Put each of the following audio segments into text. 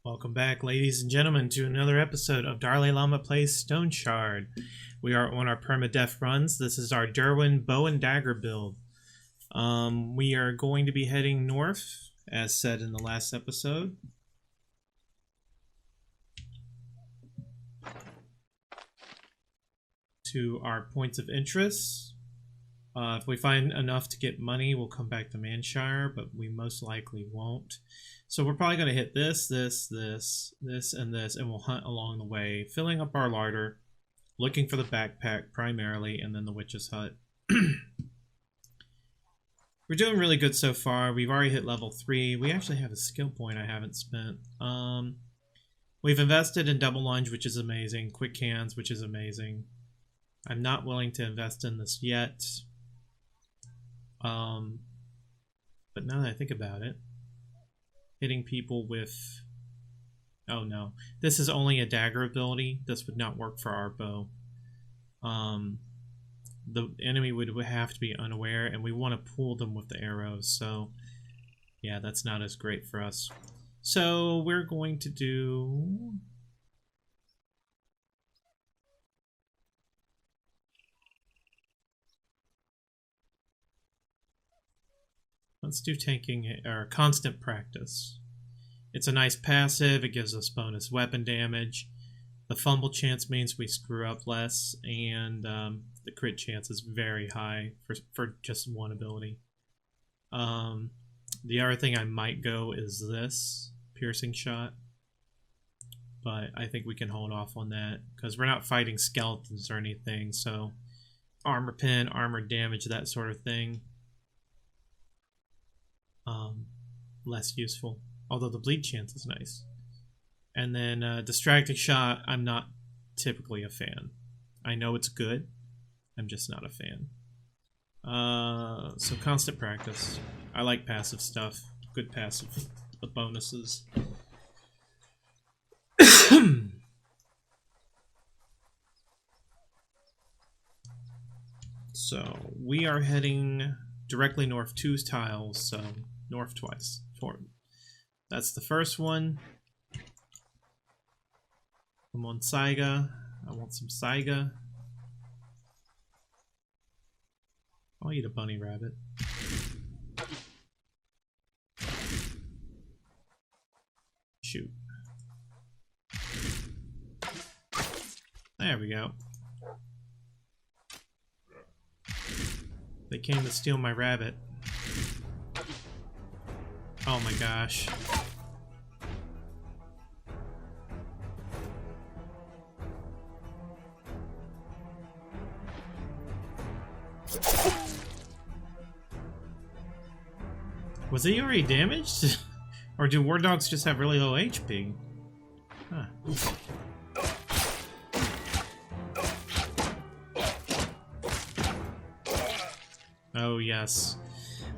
Welcome back, ladies and gentlemen, to another episode of DarLeeLlama Plays Stoneshard. We are on our Permadeath runs. This is our Dirwin bow and dagger build. We are going to be heading north, as said in the last episode. To our points of interest. If we find enough to get money, we'll come back to Manshire, but we most likely won't. So we're probably going to hit this, and we'll hunt along the way, filling up our larder, looking for the backpack primarily, and then the witch's hut. We're doing really good so far. We've already hit level 3. We actually have a skill point I haven't spent. We've invested in double lunge, which is amazing. Quick hands, which is amazing. I'm not willing to invest in this yet. But now that I think about it, hitting people with... Oh no, this is only a dagger ability. This would not work for our bow. The enemy would have to be unaware, and we want to pull them with the arrows, so yeah, that's not as great for us. So we're going to do... Let's do tanking or constant practice. It's a nice passive. It gives us bonus weapon damage. The fumble chance means we screw up less, and the crit chance is very high for just one ability. The other thing I might go is this piercing shot, but I think we can hold off on that because we're not fighting skeletons or anything. So armor pen, armor damage, that sort of thing. Less useful, although the bleed chance is nice. And then distracting shot, I'm not typically a fan. I know it's good, I'm just not a fan. So constant practice. I like passive stuff. Good passive. The bonuses. So we are heading directly north 2 tiles, so north twice. That's the first one. I'm on Saiga. I want some Saiga. I'll eat a bunny rabbit. Shoot. There we go. They came to steal my rabbit. Oh my gosh. Was he already damaged? Or do war dogs just have really low HP? Huh. Oh yes.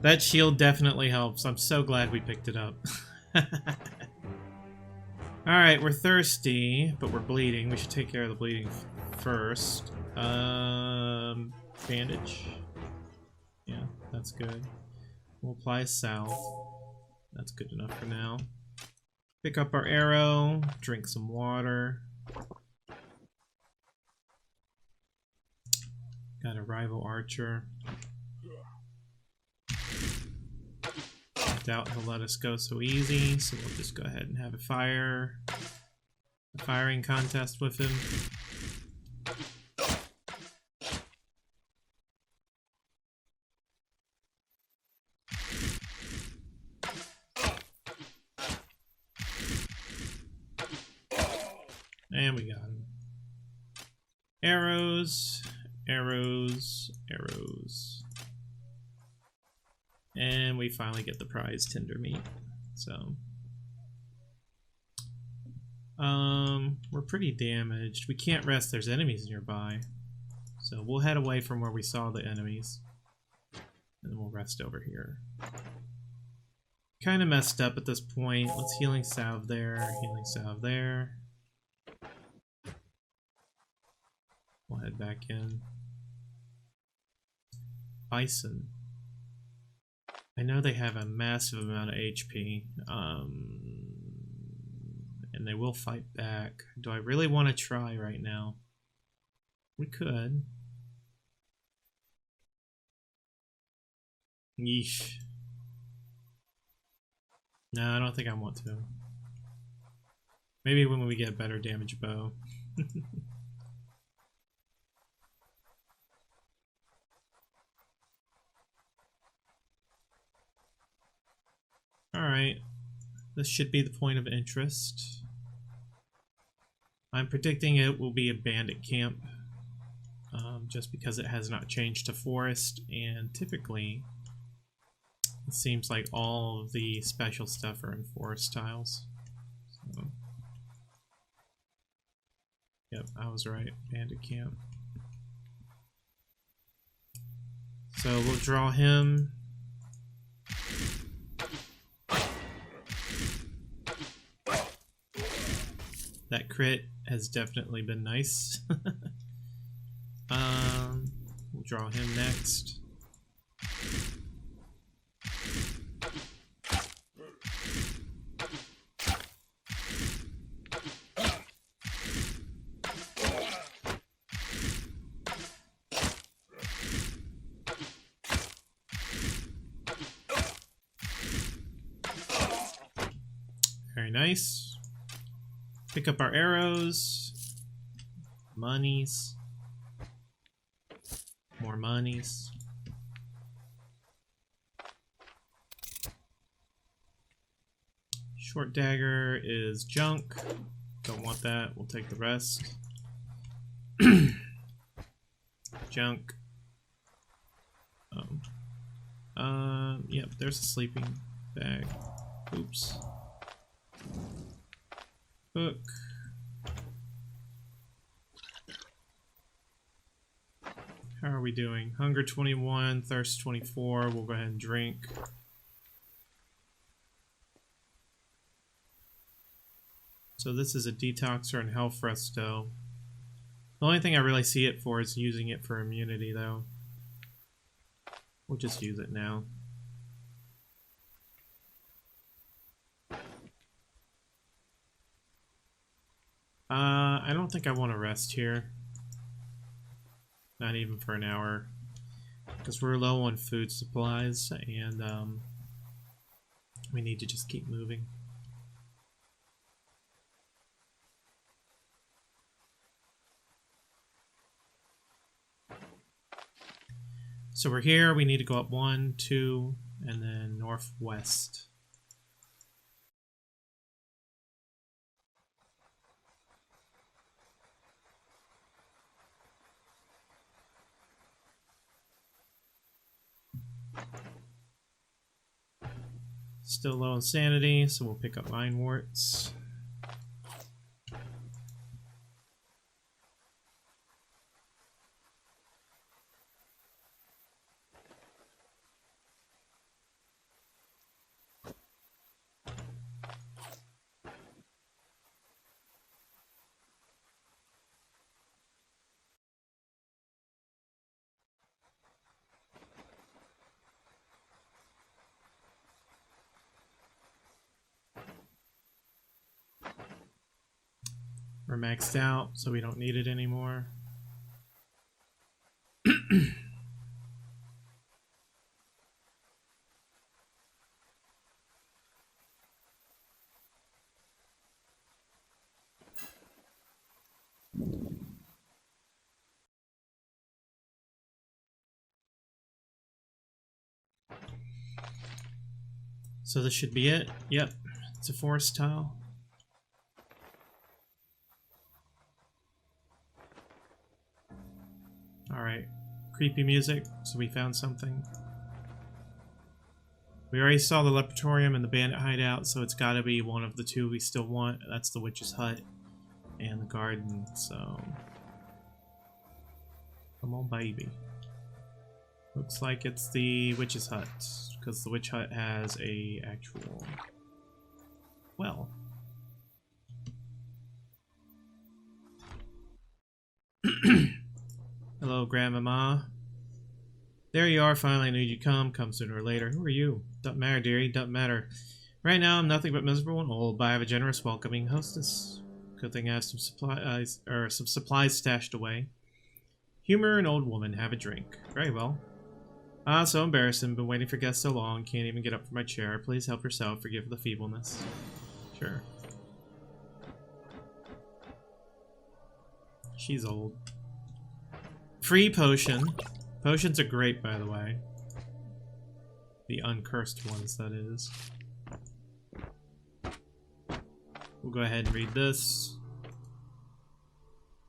That shield definitely helps. I'm so glad we picked it up. Alright, we're thirsty, but we're bleeding. We should take care of the bleeding first. Bandage. Yeah, that's good. We'll apply salve. That's good enough for now. Pick up our arrow, drink some water. Got a rival archer. Doubt he'll let us go so easy, so we'll just go ahead and have a firing contest with him. And we got him. Arrows, arrows, arrows. And we finally get the prize tender meat. So we're pretty damaged. We can't rest, there's enemies nearby. So we'll head away from where we saw the enemies. And we'll rest over here. Kinda messed up at this point. Let's healing salve there, healing salve there. We'll head back in. Bison. I know they have a massive amount of HP. and they will fight back. Do I really want to try right now? We could. Yeesh. No, I don't think I want to. Maybe when we get a better damage bow. Alright. This should be the point of interest. I'm predicting it will be a bandit camp. Just because it has not changed to forest, and typically it seems like all of the special stuff are in forest tiles. So, yep, I was right. Bandit camp. So we'll draw him. That crit has definitely been nice. We'll draw him next. Very nice. Pick up our arrows. Monies. More monies. Short dagger is junk. Don't want that. We'll take the rest. Junk. Yep, there's a sleeping bag. Oops. Book. How are we doing? Hunger 21, thirst 24. We'll go ahead and drink. So this is a detoxer and health resto. The only thing I really see it for is using it for immunity, though. We'll just use it now. I don't think I want to rest here. Not even for an hour. Because we're low on food supplies, and we need to just keep moving. So we're here, we need to go up 1, 2, and then northwest. Still low on sanity, so we'll pick up Vine Warts. We're maxed out, so we don't need it anymore. So this should be it. Yep, it's a forest tile. Alright, creepy music, so we found something. We already saw the Lepratorium and the bandit hideout, so it's gotta be one of the two we still want. That's the witch's hut and the garden, so... Come on, baby. Looks like it's the witch's hut, because the witch hut has a actual well. Hello, Grandmama. There you are, finally. I knew you'd come. Come sooner or later. Who are you? Doesn't matter, dearie. Doesn't matter. Right now, I'm nothing but miserable and old, but I have a generous, welcoming hostess. Good thing I have some supplies stashed away. Humor an old woman, have a drink. Very well. Ah, so embarrassing. Been waiting for guests so long, can't even get up from my chair. Please help yourself, forgive the feebleness. Sure. She's old. Free potion. Potions are great, by the way. The uncursed ones, that is. We'll go ahead and read this.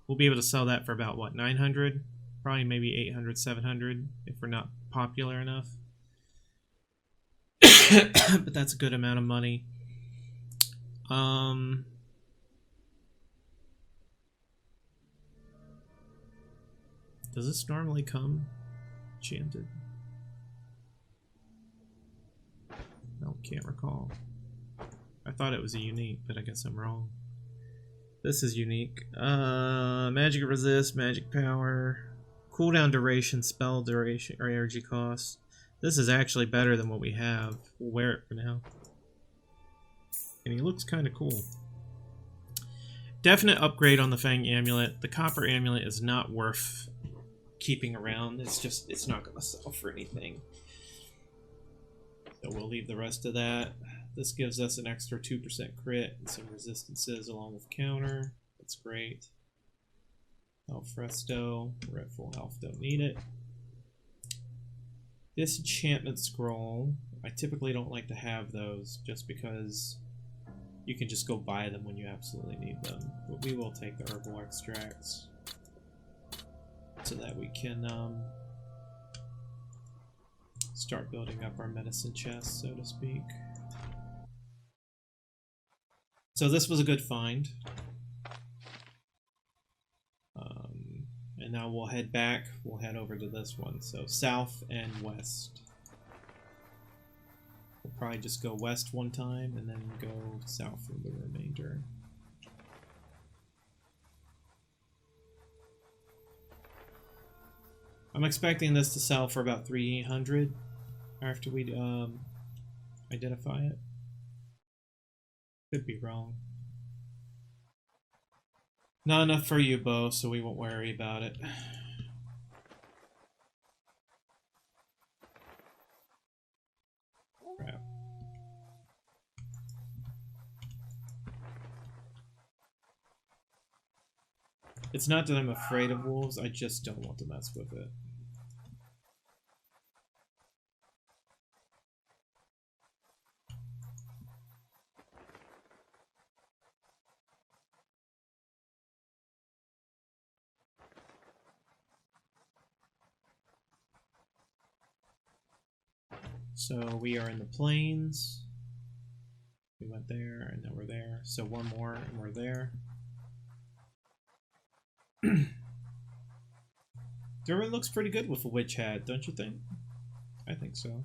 We'll be able to sell that for about, what, 900? Probably maybe 800, 700, if we're not popular enough. But that's a good amount of money. Does this normally come enchanted? No, can't recall. I thought it was a unique, but I guess I'm wrong. This is unique. Magic resist, magic power, cooldown duration, spell duration, or energy cost. This is actually better than what we have. We'll wear it for now. And he looks kind of cool. Definite upgrade on the Fang Amulet. The copper amulet is not worth keeping around. It's not going to sell for anything. So we'll leave the rest of that. This gives us an extra 2% crit and some resistances along with counter. That's great. Alfresto. We're at full health, don't need it. Disenchantment Scroll. I typically don't like to have those just because you can just go buy them when you absolutely need them. But we will take the herbal extracts so that we can start building up our medicine chest, so to speak. So this was a good find. And now we'll head back. We'll head over to this one. So south and west. We'll probably just go west one time and then go south for the remainder. I'm expecting this to sell for about 300 after we identify it. Could be wrong. Not enough for you, Bo, so we won't worry about it. Crap. It's not that I'm afraid of wolves, I just don't want to mess with it. So we are in the plains. We went there, and now we're there. So one more, and we're there. Dirwin looks pretty good with a witch hat, don't you think? I think so.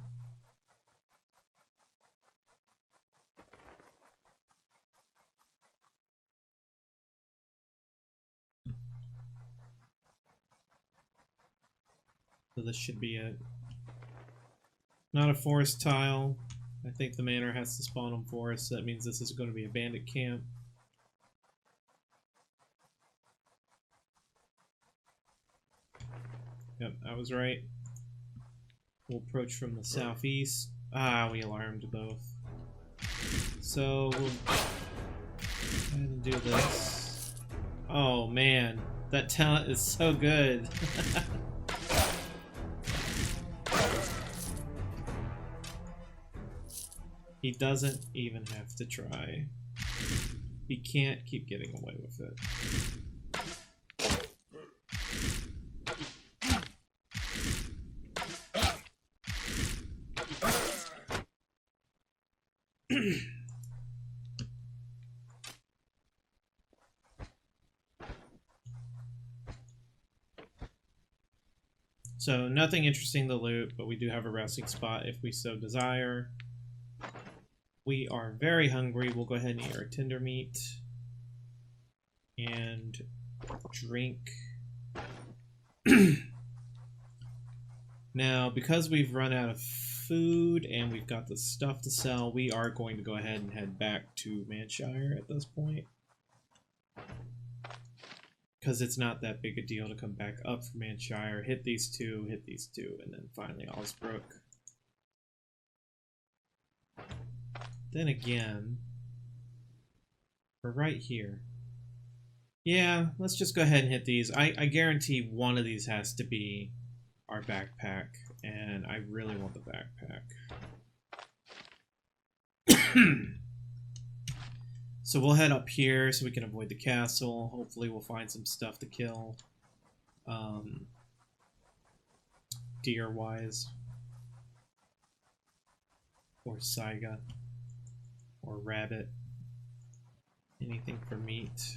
So this should be it. Not a forest tile. I think the manor has to spawn on forest, so that means this is going to be a bandit camp. Yep, I was right. We'll approach from the southeast. Ah, we alarmed both. So we'll go ahead and do this. Oh man, that talent is so good. He doesn't even have to try. He can't keep getting away with it. So nothing interesting to loot, but we do have a resting spot if we so desire. We are very hungry. We'll go ahead and eat our tender meat and drink. Now, because we've run out of food and we've got the stuff to sell, we are going to go ahead and head back to Manshire at this point. Because it's not that big a deal to come back up from Manshire, hit these two, and then finally Osbrook. Then again, we're right here. Yeah, let's just go ahead and hit these. I guarantee one of these has to be our backpack, and I really want the backpack. So we'll head up here so we can avoid the castle. Hopefully we'll find some stuff to kill. Deer-wise. Or Saiga. Or rabbit. Anything for meat.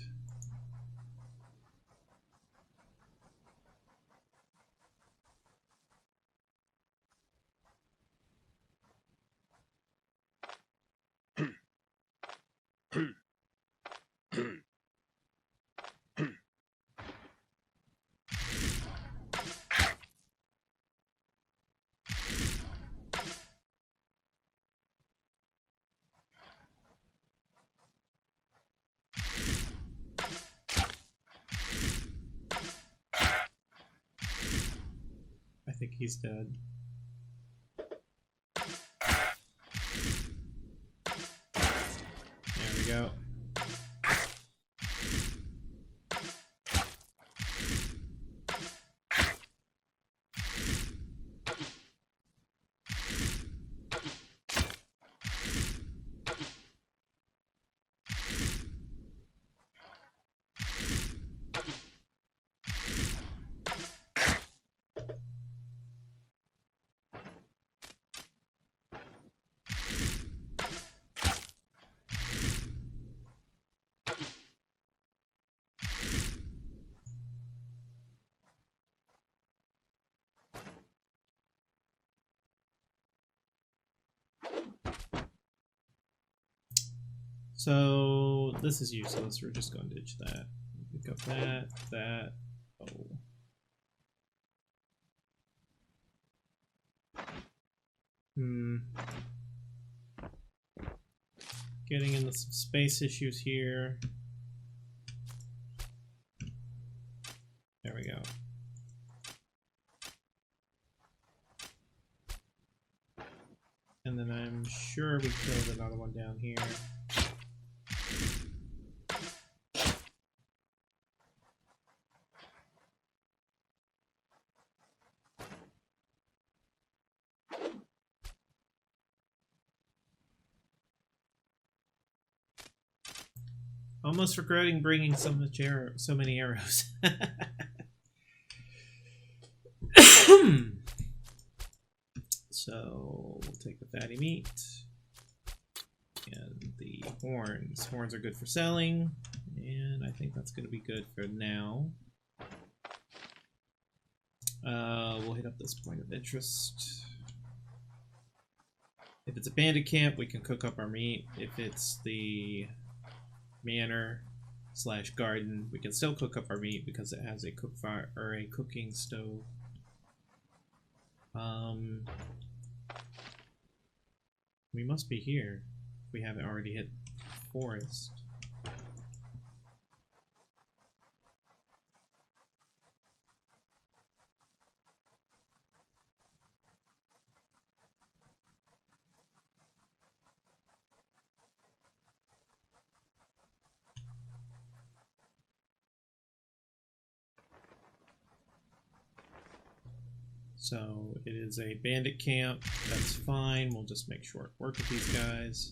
I think he's dead. There we go. So this is useless. We're just going to ditch that. Pick up that. Oh. Getting into some space issues here. There we go. And then I'm sure we killed another one down here. Almost regretting bringing so many arrows. So we'll take the fatty meat and the horns. Horns are good for selling, and I think that's going to be good for now. We'll hit up this point of interest. If it's a bandit camp, we can cook up our meat. If it's the manor / garden, we can still cook up our meat because it has a cook fire or a cooking stove. We must be here if we haven't already hit forest. So it is a bandit camp. That's fine. We'll just make short work with these guys.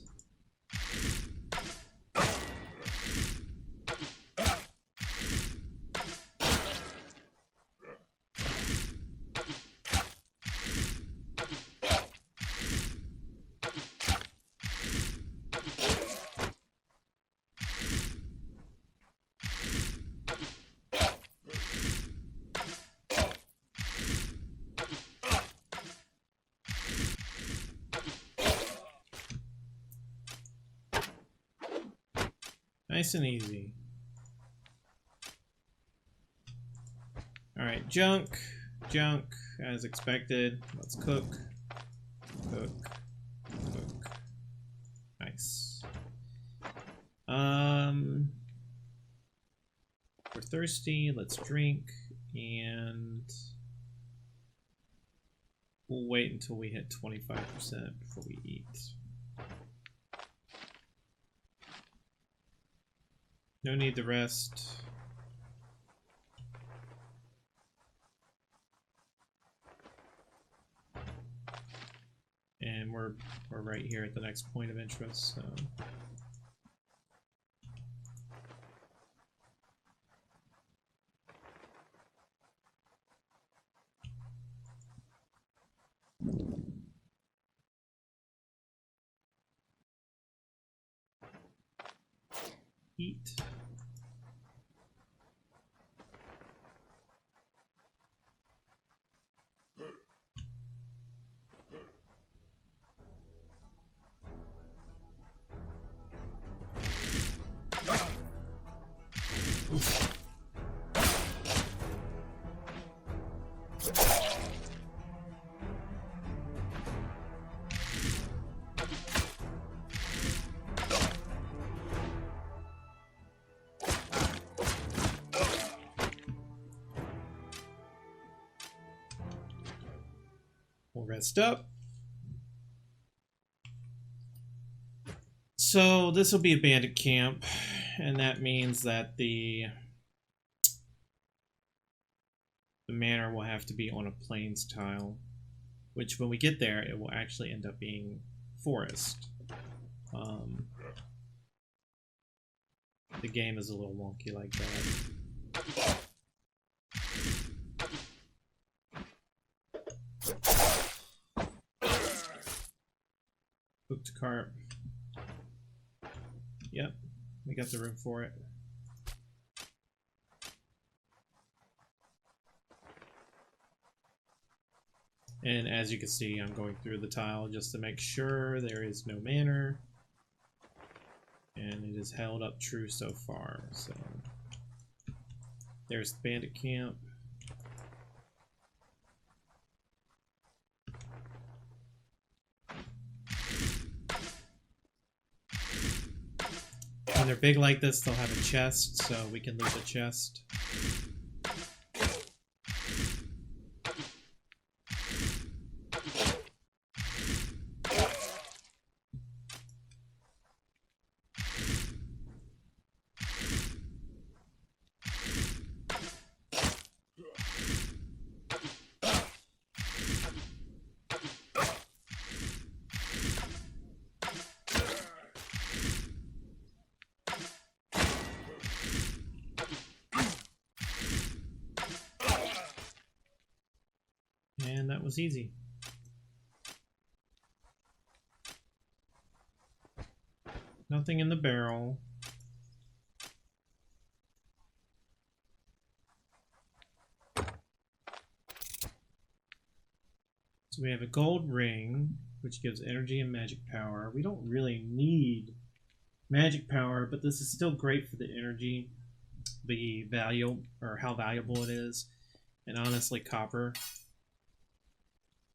Nice and easy. Alright, junk, as expected. Let's cook. Hook. Hook. Nice. We're thirsty. Let's drink, and we'll wait until we hit 25% before we eat. No need to rest. And we're right here at the next point of interest, so. Eat. We'll rest up. So this will be a bandit camp, and that means that the manor will have to be on a plains tile, which when we get there, it will actually end up being forest. The game is a little wonky like that. Hooked carp. Yep, we got the room for it. And as you can see, I'm going through the tile just to make sure there is no manor. And it is held up true so far. So there's the bandit camp. When they're big like this, they'll have a chest, so we can loot the chest. And that was easy. Nothing in the barrel. So we have a gold ring, which gives energy and magic power. We don't really need magic power, but this is still great for the energy, the value, or how valuable it is. And honestly, copper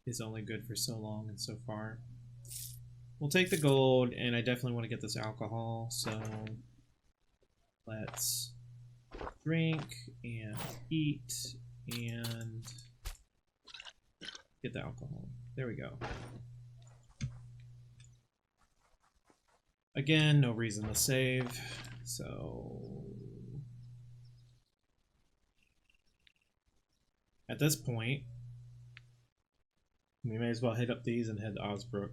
is only good for so long and so far. We'll take the gold, and I definitely want to get this alcohol, so let's drink and eat and get the alcohol. There we go. Again, no reason to save, so at this point, we may as well hit up these and head to Osbrook.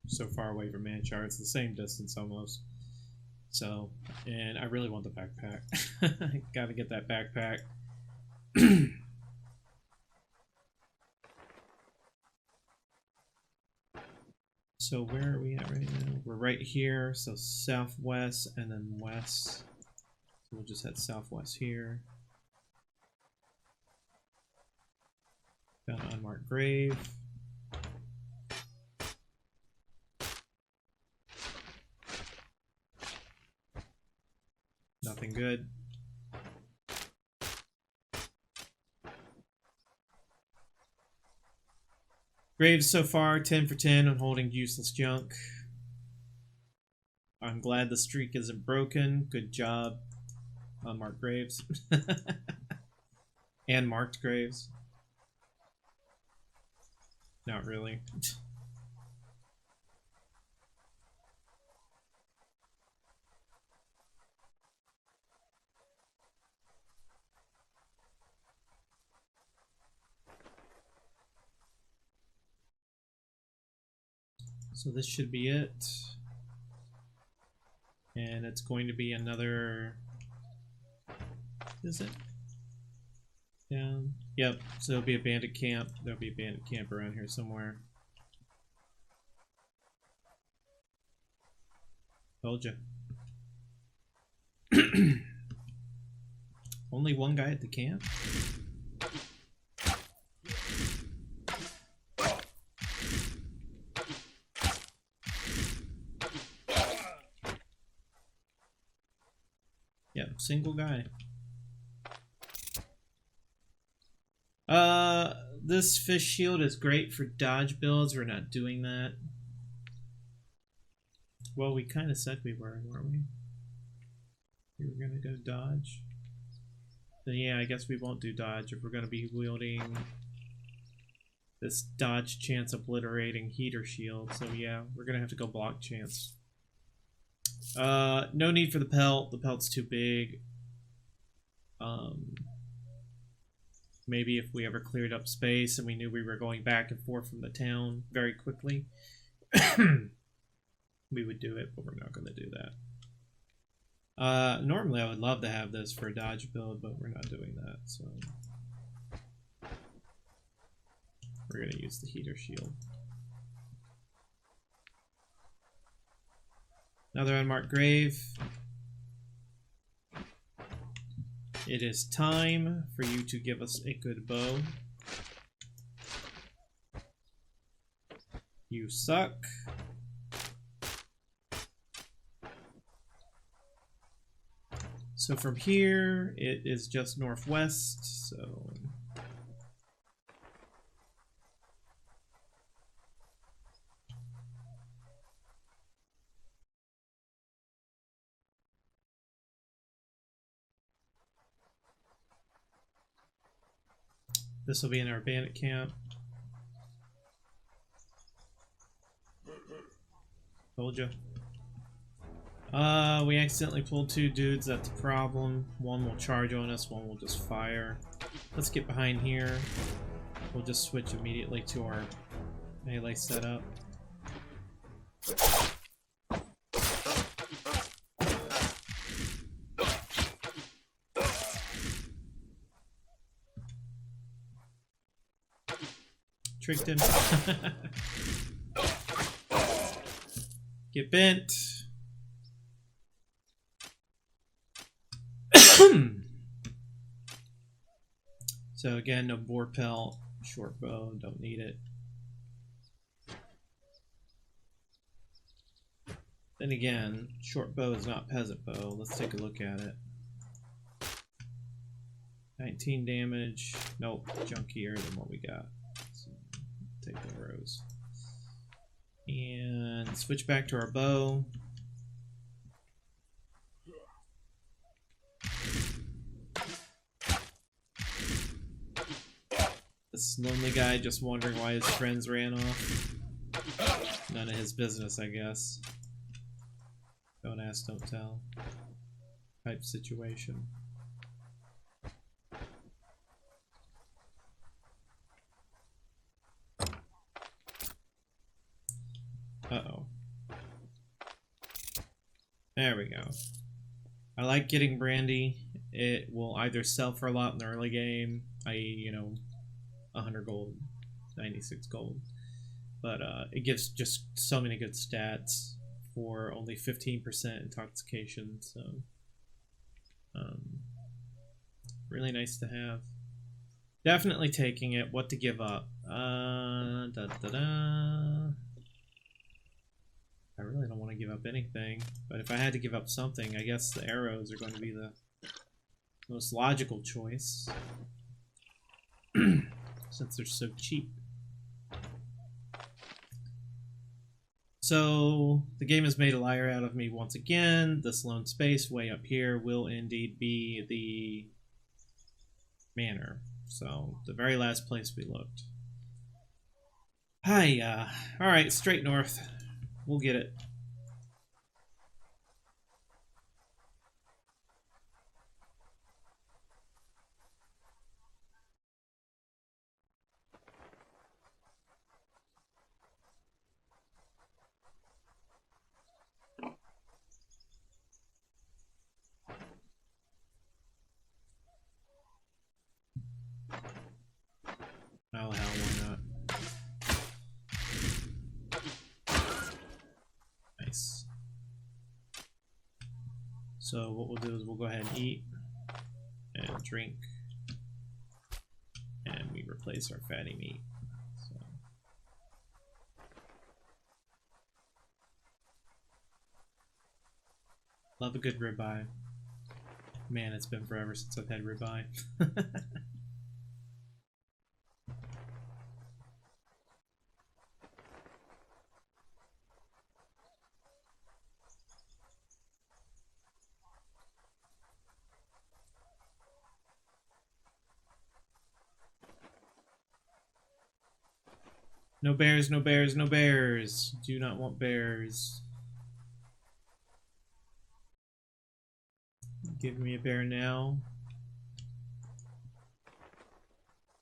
So far away from Manchar, it's the same distance almost. So, and I really want the backpack. Gotta get that backpack. So where are we at right now? We're right here, so southwest and then west. So we'll just head southwest here. Found an unmarked grave. Nothing good. Graves so far, 10 for 10 on holding useless junk. I'm glad the streak isn't broken. Good job, Mark Graves. And marked Graves. Not really. So this should be it. And it's going to be another... Is it? Down. Yep, so it'll be a bandit camp. There'll be a bandit camp around here somewhere. Told ya. Only one guy at the camp? Yep, single guy. This fish shield is great for dodge builds. We're not doing that. Well, we kind of said we were, weren't we? We were going to go dodge. Then yeah, I guess we won't do dodge if we're going to be wielding this dodge chance obliterating heater shield. So yeah, we're going to have to go block chance. No need for the pelt. The pelt's too big. Maybe if we ever cleared up space and we knew we were going back and forth from the town very quickly, we would do it, but we're not going to do that. Normally I would love to have this for a dodge build, but we're not doing that, so we're going to use the heater shield. Another unmarked grave. It is time for you to give us a good bow. You suck. So from here, it is just northwest, so... This will be in our bandit camp. Told ya. We accidentally pulled two dudes, that's a problem. One will charge on us, one will just fire. Let's get behind here. We'll just switch immediately to our melee setup. Tricked him. Get bent. So again, no boar pelt, short bow, don't need it. Then again, short bow is not peasant bow. Let's take a look at it. 19 damage. Nope, junkier than what we got. So take the arrows. And switch back to our bow. This lonely guy just wondering why his friends ran off. None of his business, I guess. Don't ask, don't tell. Type situation. Uh-oh. There we go. I like getting brandy. It will either sell for a lot in the early game, i.e., you know, 100 gold, 96 gold. But it gives just so many good stats for only 15% intoxication, so really nice to have. Definitely taking it. What to give up? I really don't want to give up anything, but if I had to give up something, I guess the arrows are going to be the most logical choice. Since they're so cheap. So the game has made a liar out of me once again. This lone space way up here will indeed be the manor. So the very last place we looked. Hiya. Alright, straight north. We'll get it. Oh, hell, why not? Nice. So what we'll do is we'll go ahead and eat and drink, and we replace our fatty meat. So. Love a good ribeye. Man, it's been forever since I've had ribeye. No bears, no bears, no bears. Do not want bears. Give me a bear now.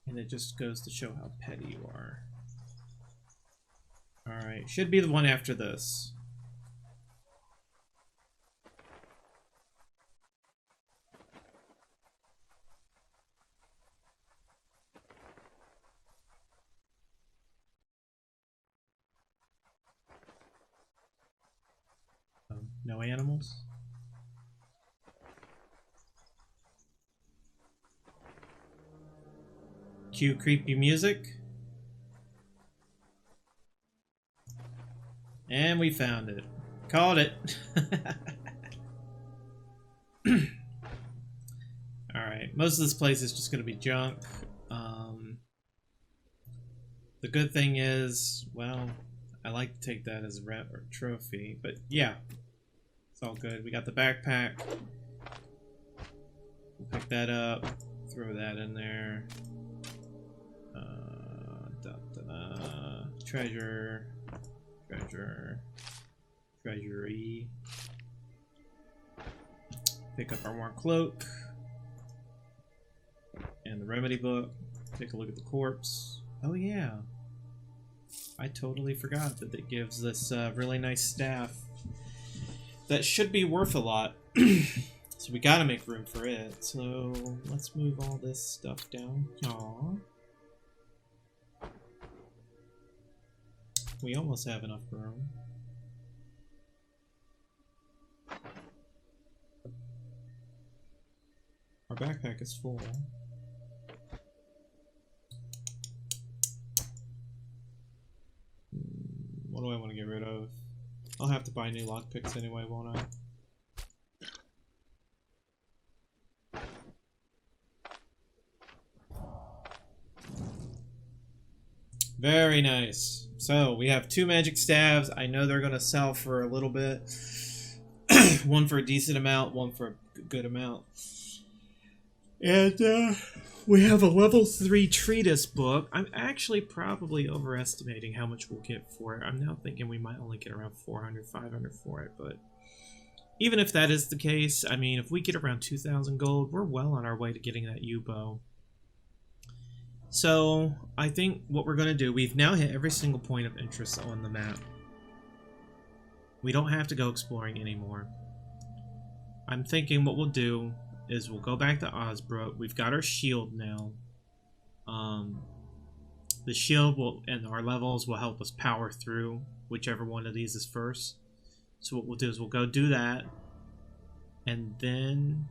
And it just goes to show how petty you are. Alright, should be the one after this. No animals? Cue creepy music. And we found it. Called it. Alright, most of this place is just going to be junk. The good thing is, well, I like to take that as a rep or trophy, but yeah. It's all good. We got the backpack. We'll pick that up. Throw that in there. Treasure. Treasure. Treasury. Pick up our warm cloak. And the remedy book. Take a look at the corpse. Oh yeah. I totally forgot that it gives this really nice staff. That should be worth a lot. So we gotta make room for it. So let's move all this stuff down. Aww. We almost have enough room. Our backpack is full. What do I want to get rid of? I'll have to buy new lockpicks anyway, won't I? Very nice. So, we have 2 magic staves. I know they're going to sell for a little bit. One for a decent amount, one for a good amount. And, we have a level 3 treatise book. I'm actually probably overestimating how much we'll get for it. I'm now thinking we might only get around 400, 500 for it, but even if that is the case, I mean, if we get around 2,000 gold, we're well on our way to getting that U-bow. So, I think what we're going to do, we've now hit every single point of interest on the map. We don't have to go exploring anymore. I'm thinking what we'll do is we'll go back to Osbrook. We've got our shield now. The shield will, and our levels will help us power through whichever one of these is first. So what we'll do is we'll go do that, and then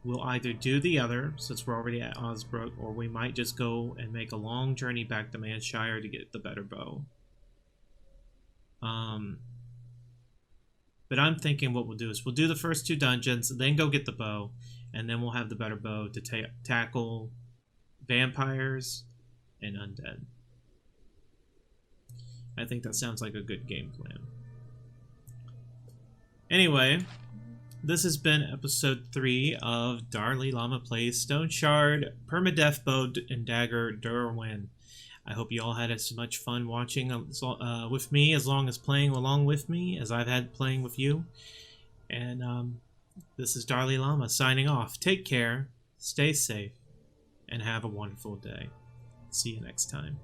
we'll either do the other, since we're already at Osbrook, or we might just go and make a long journey back to Manshire to get the better bow. But I'm thinking what we'll do is we'll do the first 2 dungeons, then go get the bow, and then we'll have the better bow to tackle vampires and undead. I think that sounds like a good game plan. Anyway, this has been episode 3 of DarLeeLlama Plays Stoneshard, Permadeath Bow, and Dagger, Dirwin. I hope you all had as much fun watching with me, as long as playing along with me, as I've had playing with you. And this is DarLeeLlama signing off. Take care, stay safe, and have a wonderful day. See you next time.